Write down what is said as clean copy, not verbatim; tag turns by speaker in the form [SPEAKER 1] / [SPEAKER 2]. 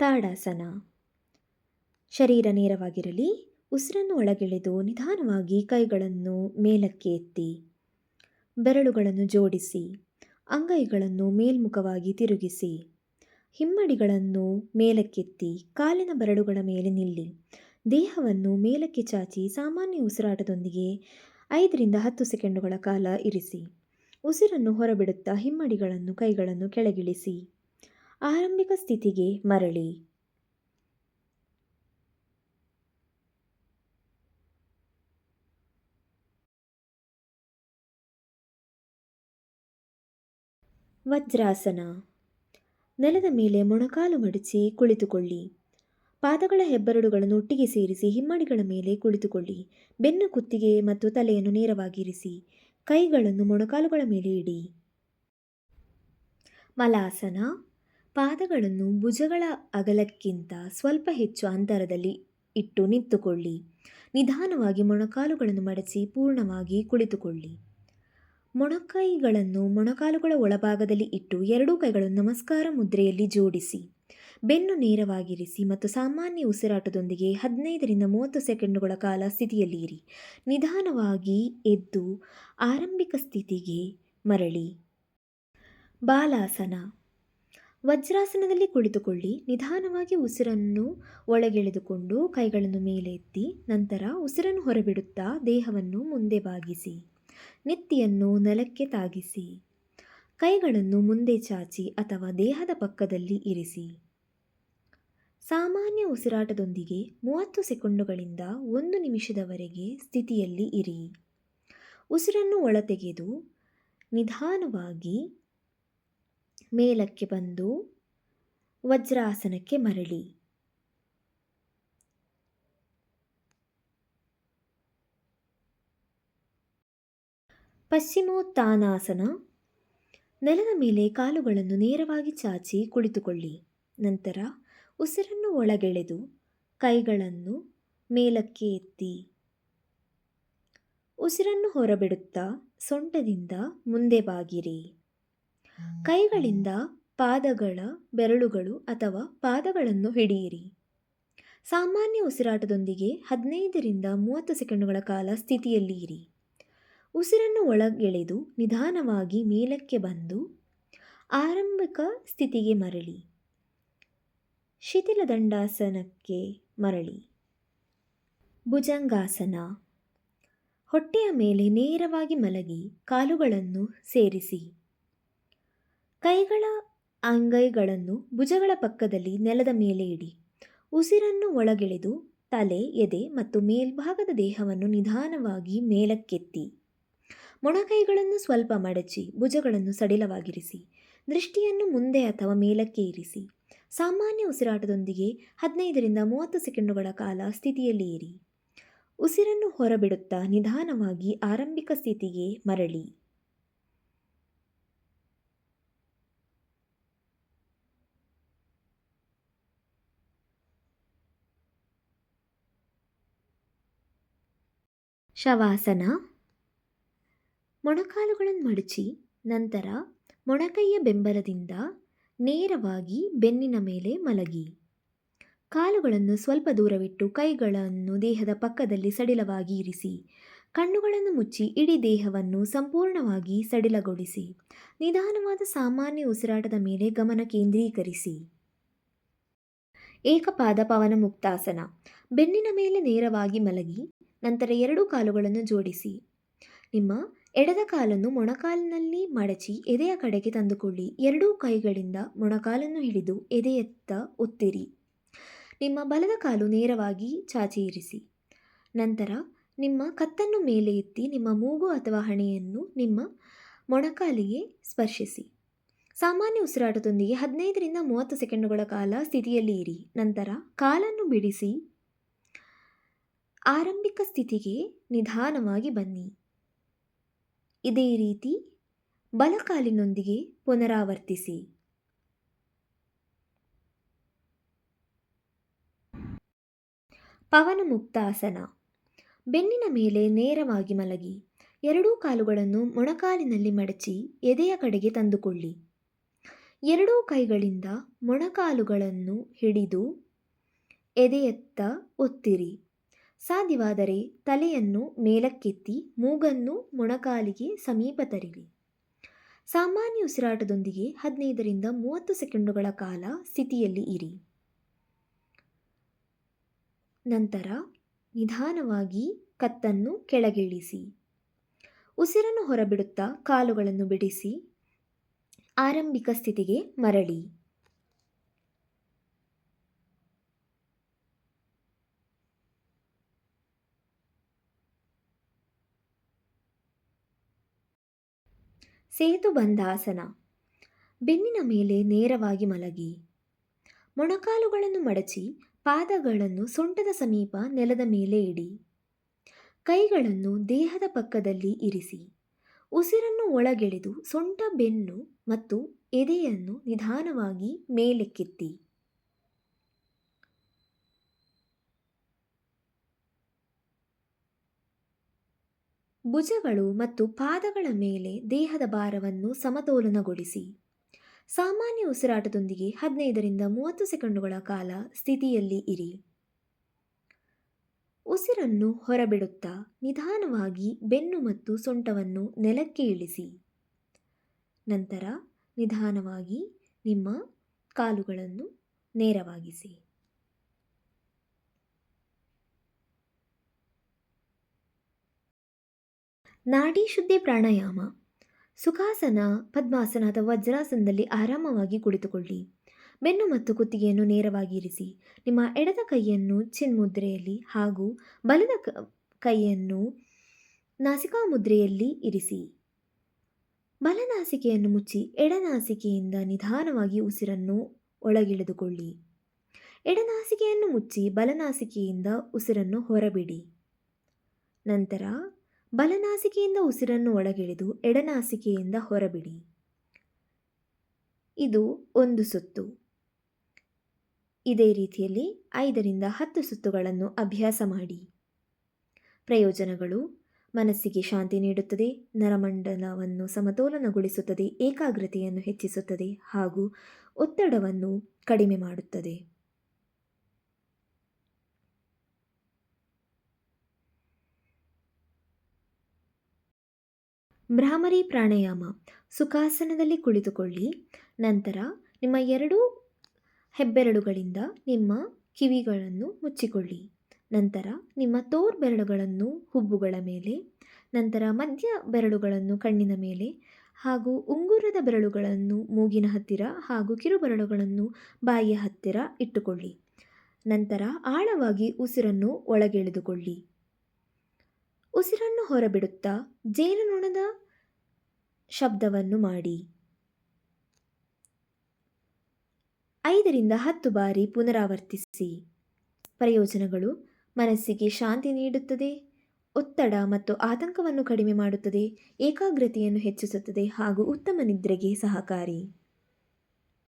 [SPEAKER 1] ತಾಡಾಸನ. ಶರೀರ ನೇರವಾಗಿರಲಿ. ಉಸಿರನ್ನು ಒಳಗೆಳೆದು ನಿಧಾನವಾಗಿ ಕೈಗಳನ್ನು ಮೇಲಕ್ಕೆ ಎತ್ತಿ, ಬೆರಳುಗಳನ್ನು ಜೋಡಿಸಿ, ಅಂಗೈಗಳನ್ನು ಮೇಲ್ಮುಖವಾಗಿ ತಿರುಗಿಸಿ, ಹಿಮ್ಮಡಿಗಳನ್ನು ಮೇಲಕ್ಕೆತ್ತಿ ಕಾಲಿನ ಬೆರಳುಗಳ ಮೇಲೆ ನಿಲ್ಲಿ. ದೇಹವನ್ನು ಮೇಲಕ್ಕೆ ಚಾಚಿ ಸಾಮಾನ್ಯ ಉಸಿರಾಟದೊಂದಿಗೆ 5 ರಿಂದ 10 ಸೆಕೆಂಡುಗಳ ಕಾಲ ಇರಿಸಿ. ಉಸಿರನ್ನು ಹೊರಬಿಡುತ್ತಾ ಹಿಮ್ಮಡಿಗಳನ್ನು ಕೈಗಳನ್ನು ಕೆಳಗಿಳಿಸಿ ಆರಂಭಿಕ ಸ್ಥಿತಿಗೆ ಮರಳಿ. ವಜ್ರಾಸನ. ನೆಲದ ಮೇಲೆ ಮೊಣಕಾಲು ಮಡಚಿ ಕುಳಿತುಕೊಳ್ಳಿ. ಪಾದಗಳ ಹೆಬ್ಬೆರಳುಗಳನ್ನು ಒಟ್ಟಿಗೆ ಸೇರಿಸಿ ಹಿಮ್ಮಡಿಗಳ ಮೇಲೆ ಕುಳಿತುಕೊಳ್ಳಿ. ಬೆನ್ನು, ಕುತ್ತಿಗೆ ಮತ್ತು ತಲೆಯನ್ನು ನೇರವಾಗಿರಿಸಿ. ಕೈಗಳನ್ನು ಮೊಣಕಾಲುಗಳ ಮೇಲೆ ಇಡಿ. ಮಲಾಸನ. ಪಾದಗಳನ್ನು ಭುಜಗಳ ಅಗಲಕ್ಕಿಂತ ಸ್ವಲ್ಪ ಹೆಚ್ಚು ಅಂತರದಲ್ಲಿ ಇಟ್ಟು ನಿಂತುಕೊಳ್ಳಿ. ನಿಧಾನವಾಗಿ ಮೊಣಕಾಲುಗಳನ್ನು ಮಡಚಿ ಪೂರ್ಣವಾಗಿ ಕುಳಿತುಕೊಳ್ಳಿ. ಮೊಣಕೈಗಳನ್ನು ಮೊಣಕಾಲುಗಳ ಒಳಭಾಗದಲ್ಲಿ ಇಟ್ಟು ಎರಡೂ ಕೈಗಳನ್ನು ನಮಸ್ಕಾರ ಮುದ್ರೆಯಲ್ಲಿ ಜೋಡಿಸಿ. ಬೆನ್ನು ನೇರವಾಗಿರಿಸಿ ಮತ್ತು ಸಾಮಾನ್ಯ ಉಸಿರಾಟದೊಂದಿಗೆ 15 ರಿಂದ 30 ಸೆಕೆಂಡುಗಳ ಕಾಲ ಸ್ಥಿತಿಯಲ್ಲಿ ಇರಿ. ನಿಧಾನವಾಗಿ ಎದ್ದು ಆರಂಭಿಕ ಸ್ಥಿತಿಗೆ ಮರಳಿ. ಬಾಲಾಸನ. ವಜ್ರಾಸನದಲ್ಲಿ ಕುಳಿತುಕೊಳ್ಳಿ. ನಿಧಾನವಾಗಿ ಉಸಿರನ್ನು ಒಳಗೆಳೆದುಕೊಂಡು ಕೈಗಳನ್ನು ಮೇಲೆ ಎತ್ತಿ, ನಂತರ ಉಸಿರನ್ನು ಹೊರಬಿಡುತ್ತಾ ದೇಹವನ್ನು ಮುಂದೆ ಬಾಗಿಸಿ. ನೆತ್ತಿಯನ್ನು ನೆಲಕ್ಕೆ ತಾಗಿಸಿ. ಕೈಗಳನ್ನು ಮುಂದೆ ಚಾಚಿ ಅಥವಾ ದೇಹದ ಪಕ್ಕದಲ್ಲಿ ಇರಿಸಿ. ಸಾಮಾನ್ಯ ಉಸಿರಾಟದೊಂದಿಗೆ 30 ಸೆಕೆಂಡುಗಳಿಂದ 1 ನಿಮಿಷದವರೆಗೆ ಸ್ಥಿತಿಯಲ್ಲಿ ಇರಿ. ಉಸಿರನ್ನು ಒಳತೆಗೆದು ನಿಧಾನವಾಗಿ ಮೇಲಕ್ಕೆ ಬಂದು ವಜ್ರಾಸನಕ್ಕೆ ಮರಳಿ. ಪಶ್ಚಿಮೋತ್ತಾನಾಸನ. ನೆಲದ ಮೇಲೆ ಕಾಲುಗಳನ್ನು ನೇರವಾಗಿ ಚಾಚಿ ಕುಳಿತುಕೊಳ್ಳಿ. ನಂತರ ಉಸಿರನ್ನು ಒಳಗೆಳೆದು ಕೈಗಳನ್ನು ಮೇಲಕ್ಕೆ ಎತ್ತಿ, ಉಸಿರನ್ನು ಹೊರಬಿಡುತ್ತಾ ಸೊಂಟದಿಂದ ಮುಂದೆ ಬಾಗಿರಿ. ಕೈಗಳಿಂದ ಪಾದಗಳ ಬೆರಳುಗಳು ಅಥವಾ ಪಾದಗಳನ್ನು ಹಿಡಿಯಿರಿ. ಸಾಮಾನ್ಯ ಉಸಿರಾಟದೊಂದಿಗೆ 15 ರಿಂದ 30 ಸೆಕೆಂಡುಗಳ ಕಾಲ ಸ್ಥಿತಿಯಲ್ಲಿ ಇರಿ. ಉಸಿರನ್ನು ಒಳಗೆಳೆದು ನಿಧಾನವಾಗಿ ಮೇಲಕ್ಕೆ ಬಂದು ಆರಂಭಿಕ ಸ್ಥಿತಿಗೆ ಮರಳಿ. ಶಿಥಿಲ ದಂಡಾಸನಕ್ಕೆ ಮರಳಿ. ಭುಜಂಗಾಸನ. ಹೊಟ್ಟೆಯ ಮೇಲೆ ನೇರವಾಗಿ ಮಲಗಿ ಕಾಲುಗಳನ್ನು ಸೇರಿಸಿ. ಕೈಗಳ ಅಂಗೈಗಳನ್ನು ಭುಜಗಳ ಪಕ್ಕದಲ್ಲಿ ನೆಲದ ಮೇಲೆ ಇಡಿ. ಉಸಿರನ್ನು ಒಳಗೆಳೆದು ತಲೆ, ಎದೆ ಮತ್ತು ಮೇಲ್ಭಾಗದ ದೇಹವನ್ನು ನಿಧಾನವಾಗಿ ಮೇಲಕ್ಕೆತ್ತಿ. ಮೊಣಕೈಗಳನ್ನು ಸ್ವಲ್ಪ ಮಡಚಿ ಭುಜಗಳನ್ನು ಸಡಿಲವಾಗಿರಿಸಿ. ದೃಷ್ಟಿಯನ್ನು ಮುಂದೆ ಅಥವಾ ಮೇಲಕ್ಕೆ ಇರಿಸಿ. ಸಾಮಾನ್ಯ ಉಸಿರಾಟದೊಂದಿಗೆ 15 ರಿಂದ 30 ಸೆಕೆಂಡುಗಳ ಕಾಲ ಸ್ಥಿತಿಯಲ್ಲಿ ಇರಿ. ಉಸಿರನ್ನು ಹೊರಬಿಡುತ್ತಾ ನಿಧಾನವಾಗಿ ಆರಂಭಿಕ ಸ್ಥಿತಿಗೆ ಮರಳಿ. ಶವಾಸನ. ಮೊಣಕಾಲುಗಳನ್ನು ಮಡಚಿ ನಂತರ ಮೊಣಕೈಯ ಬೆಂಬಲದಿಂದ ನೇರವಾಗಿ ಬೆನ್ನಿನ ಮೇಲೆ ಮಲಗಿ. ಕಾಲುಗಳನ್ನು ಸ್ವಲ್ಪ ದೂರವಿಟ್ಟು ಕೈಗಳನ್ನು ದೇಹದ ಪಕ್ಕದಲ್ಲಿ ಸಡಿಲವಾಗಿ ಇರಿಸಿ. ಕಣ್ಣುಗಳನ್ನು ಮುಚ್ಚಿ ಇಡೀ ದೇಹವನ್ನು ಸಂಪೂರ್ಣವಾಗಿ ಸಡಿಲಗೊಳಿಸಿ. ನಿಧಾನವಾದ ಸಾಮಾನ್ಯ ಉಸಿರಾಟದ ಮೇಲೆ ಗಮನ ಕೇಂದ್ರೀಕರಿಸಿ. ಏಕಪಾದ ಪವನ ಮುಕ್ತಾಸನ. ಬೆನ್ನಿನ ಮೇಲೆ ನೇರವಾಗಿ ಮಲಗಿ ನಂತರ ಎರಡೂ ಕಾಲುಗಳನ್ನು ಜೋಡಿಸಿ. ನಿಮ್ಮ ಎಡದ ಕಾಲನ್ನು ಮೊಣಕಾಲಿನಲ್ಲಿ ಮಡಚಿ ಎದೆಯ ಕಡೆಗೆ ತಂದುಕೊಳ್ಳಿ. ಎರಡೂ ಕೈಗಳಿಂದ ಮೊಣಕಾಲನ್ನು ಹಿಡಿದು ಎದೆಯತ್ತ ಒತ್ತಿರಿ. ನಿಮ್ಮ ಬಲದ ಕಾಲು ನೇರವಾಗಿ ಚಾಚಿ ಇರಿಸಿ. ನಂತರ ನಿಮ್ಮ ಕತ್ತನ್ನು ಮೇಲೆ ಎತ್ತಿ ನಿಮ್ಮ ಮೂಗು ಅಥವಾ ಹಣೆಯನ್ನು ನಿಮ್ಮ ಮೊಣಕಾಲಿಗೆ ಸ್ಪರ್ಶಿಸಿ. ಸಾಮಾನ್ಯ ಉಸಿರಾಟದೊಂದಿಗೆ 15 ರಿಂದ 30 ಸೆಕೆಂಡುಗಳ ಕಾಲ ಸ್ಥಿತಿಯಲ್ಲಿ ಇರಿ. ನಂತರ ಕಾಲನ್ನು ಬಿಡಿಸಿ ಆರಂಭಿಕ ಸ್ಥಿತಿಗೆ ನಿಧಾನವಾಗಿ ಬನ್ನಿ. ಇದೇ ರೀತಿ ಬಲಕಾಲಿನೊಂದಿಗೆ ಪುನರಾವರ್ತಿಸಿ. ಪವನ ಮುಕ್ತಾಸನ. ಬೆನ್ನಿನ ಮೇಲೆ ನೇರವಾಗಿ ಮಲಗಿ ಎರಡೂ ಕಾಲುಗಳನ್ನು ಮೊಣಕಾಲಿನಲ್ಲಿ ಮಡಚಿ ಎದೆಯ ಕಡೆಗೆ ತಂದುಕೊಳ್ಳಿ. ಎರಡೂ ಕೈಗಳಿಂದ ಮೊಣಕಾಲುಗಳನ್ನು ಹಿಡಿದು ಎದೆಯತ್ತ ಒತ್ತಿರಿ. ಸಾಧ್ಯವಾದರೆ ತಲೆಯನ್ನು ಮೇಲಕ್ಕೆತ್ತಿ ಮೂಗನ್ನು ಮೊಣಕಾಲಿಗೆ ಸಮೀಪ ತರಿರಿ. ಸಾಮಾನ್ಯ ಉಸಿರಾಟದೊಂದಿಗೆ 15 ರಿಂದ 30 ಸೆಕೆಂಡುಗಳ ಕಾಲ ಸ್ಥಿತಿಯಲ್ಲಿ ಇರಿ. ನಂತರ ನಿಧಾನವಾಗಿ ಕತ್ತನ್ನು ಕೆಳಗಿಳಿಸಿ. ಉಸಿರನ್ನು ಹೊರಬಿಡುತ್ತಾ ಕಾಲುಗಳನ್ನು ಬಿಡಿಸಿ ಆರಂಭಿಕ ಸ್ಥಿತಿಗೆ ಮರಳಿ. ಸೇತುಬಂಧಾಸನ. ಬೆನ್ನಿನ ಮೇಲೆ ನೇರವಾಗಿ ಮಲಗಿ. ಮೊಣಕಾಲುಗಳನ್ನು ಮಡಚಿ ಪಾದಗಳನ್ನು ಸೊಂಟದ ಸಮೀಪ ನೆಲದ ಮೇಲೆ ಇಡಿ. ಕೈಗಳನ್ನು ದೇಹದ ಪಕ್ಕದಲ್ಲಿ ಇರಿಸಿ. ಉಸಿರನ್ನು ಒಳಗೆಳೆದು ಸೊಂಟ, ಬೆನ್ನು ಮತ್ತು ಎದೆಯನ್ನು ನಿಧಾನವಾಗಿ ಮೇಲಕ್ಕೆತ್ತಿ. ಭುಜಗಳು ಮತ್ತು ಪಾದಗಳ ಮೇಲೆ ದೇಹದ ಭಾರವನ್ನು ಸಮತೋಲನಗೊಳಿಸಿ. ಸಾಮಾನ್ಯ ಉಸಿರಾಟದೊಂದಿಗೆ 15 ರಿಂದ 30 ಸೆಕೆಂಡುಗಳ ಕಾಲ ಸ್ಥಿತಿಯಲ್ಲಿ ಇರಿ. ಉಸಿರನ್ನು ಹೊರಬಿಡುತ್ತಾ ನಿಧಾನವಾಗಿ ಬೆನ್ನು ಮತ್ತು ಸೊಂಟವನ್ನು ನೆಲಕ್ಕೆ ಇಳಿಸಿ. ನಂತರ ನಿಧಾನವಾಗಿ ನಿಮ್ಮ ಕಾಲುಗಳನ್ನು ನೇರವಾಗಿಸಿ. ನಾಡಿ ಶುದ್ಧಿ ಪ್ರಾಣಾಯಾಮ. ಸುಖಾಸನ, ಪದ್ಮಾಸನ ಅಥವಾ ವಜ್ರಾಸನದಲ್ಲಿ ಆರಾಮವಾಗಿ ಕುಳಿತುಕೊಳ್ಳಿ. ಬೆನ್ನು ಮತ್ತು ಕುತ್ತಿಗೆಯನ್ನು ನೇರವಾಗಿ ಇರಿಸಿ. ನಿಮ್ಮ ಎಡದ ಕೈಯನ್ನು ಚಿನ್ಮುದ್ರೆಯಲ್ಲಿ ಹಾಗೂ ಬಲದ ಕೈಯನ್ನು ನಾಸಿಕಾ ಮುದ್ರೆಯಲ್ಲಿ ಇರಿಸಿ. ಬಲನಾಸಿಕೆಯನ್ನು ಮುಚ್ಚಿ ಎಡನಾಸಿಕೆಯಿಂದ ನಿಧಾನವಾಗಿ ಉಸಿರನ್ನು ಒಳಗೆಳೆದುಕೊಳ್ಳಿ. ಎಡನಾಸಿಕೆಯನ್ನು ಮುಚ್ಚಿ ಬಲನಾಸಿಕೆಯಿಂದ ಉಸಿರನ್ನು ಹೊರಬಿಡಿ. ನಂತರ ಬಲನಾಸಿಕೆಯಿಂದ ಉಸಿರನ್ನು ಒಳಗೆಳೆದು ಎಡನಾಸಿಕೆಯಿಂದ ಹೊರಬಿಡಿ. ಇದು 1 ಸುತ್ತು. ಇದೇ ರೀತಿಯಲ್ಲಿ 5 ರಿಂದ 10 ಸುತ್ತುಗಳನ್ನು ಅಭ್ಯಾಸ ಮಾಡಿ. ಪ್ರಯೋಜನಗಳು: ಮನಸ್ಸಿಗೆ ಶಾಂತಿ ನೀಡುತ್ತದೆ, ನರಮಂಡಲವನ್ನು ಸಮತೋಲನಗೊಳಿಸುತ್ತದೆ, ಏಕಾಗ್ರತೆಯನ್ನು ಹೆಚ್ಚಿಸುತ್ತದೆ ಹಾಗೂ ಒತ್ತಡವನ್ನು ಕಡಿಮೆ ಮಾಡುತ್ತದೆ. ಭ್ರಾಮರಿ ಪ್ರಾಣಾಯಾಮ. ಸುಖಾಸನದಲ್ಲಿ ಕುಳಿತುಕೊಳ್ಳಿ. ನಂತರ ನಿಮ್ಮ 2 ಹೆಬ್ಬೆರಳುಗಳಿಂದ ನಿಮ್ಮ ಕಿವಿಗಳನ್ನು ಮುಚ್ಚಿಕೊಳ್ಳಿ. ನಂತರ ನಿಮ್ಮ ತೋರ್ಬೆರಳುಗಳನ್ನು ಹುಬ್ಬುಗಳ ಮೇಲೆ, ನಂತರ ಮಧ್ಯ ಬೆರಳುಗಳನ್ನು ಕಣ್ಣಿನ ಮೇಲೆ ಹಾಗೂ ಉಂಗುರದ ಬೆರಳುಗಳನ್ನು ಮೂಗಿನ ಹತ್ತಿರ ಹಾಗೂ ಕಿರುಬೆರಳುಗಳನ್ನು ಬಾಯಿಯ ಹತ್ತಿರ ಇಟ್ಟುಕೊಳ್ಳಿ. ನಂತರ ಆಳವಾಗಿ ಉಸಿರನ್ನು ಒಳಗೆಳೆದುಕೊಳ್ಳಿ. ಉಸಿರನ್ನು ಹೊರಬಿಡುತ್ತಾ ಜೇನುನೊಣದ ಶಬ್ದವನ್ನು ಮಾಡಿ. 5 ರಿಂದ 10 ಬಾರಿ ಪುನರಾವರ್ತಿಸಿ. ಪ್ರಯೋಜನಗಳು: ಮನಸ್ಸಿಗೆ ಶಾಂತಿ ನೀಡುತ್ತದೆ, ಒತ್ತಡ ಮತ್ತು ಆತಂಕವನ್ನು ಕಡಿಮೆ ಮಾಡುತ್ತದೆ, ಏಕಾಗ್ರತೆಯನ್ನು ಹೆಚ್ಚಿಸುತ್ತದೆ ಹಾಗೂ ಉತ್ತಮ ನಿದ್ರೆಗೆ ಸಹಕಾರಿ.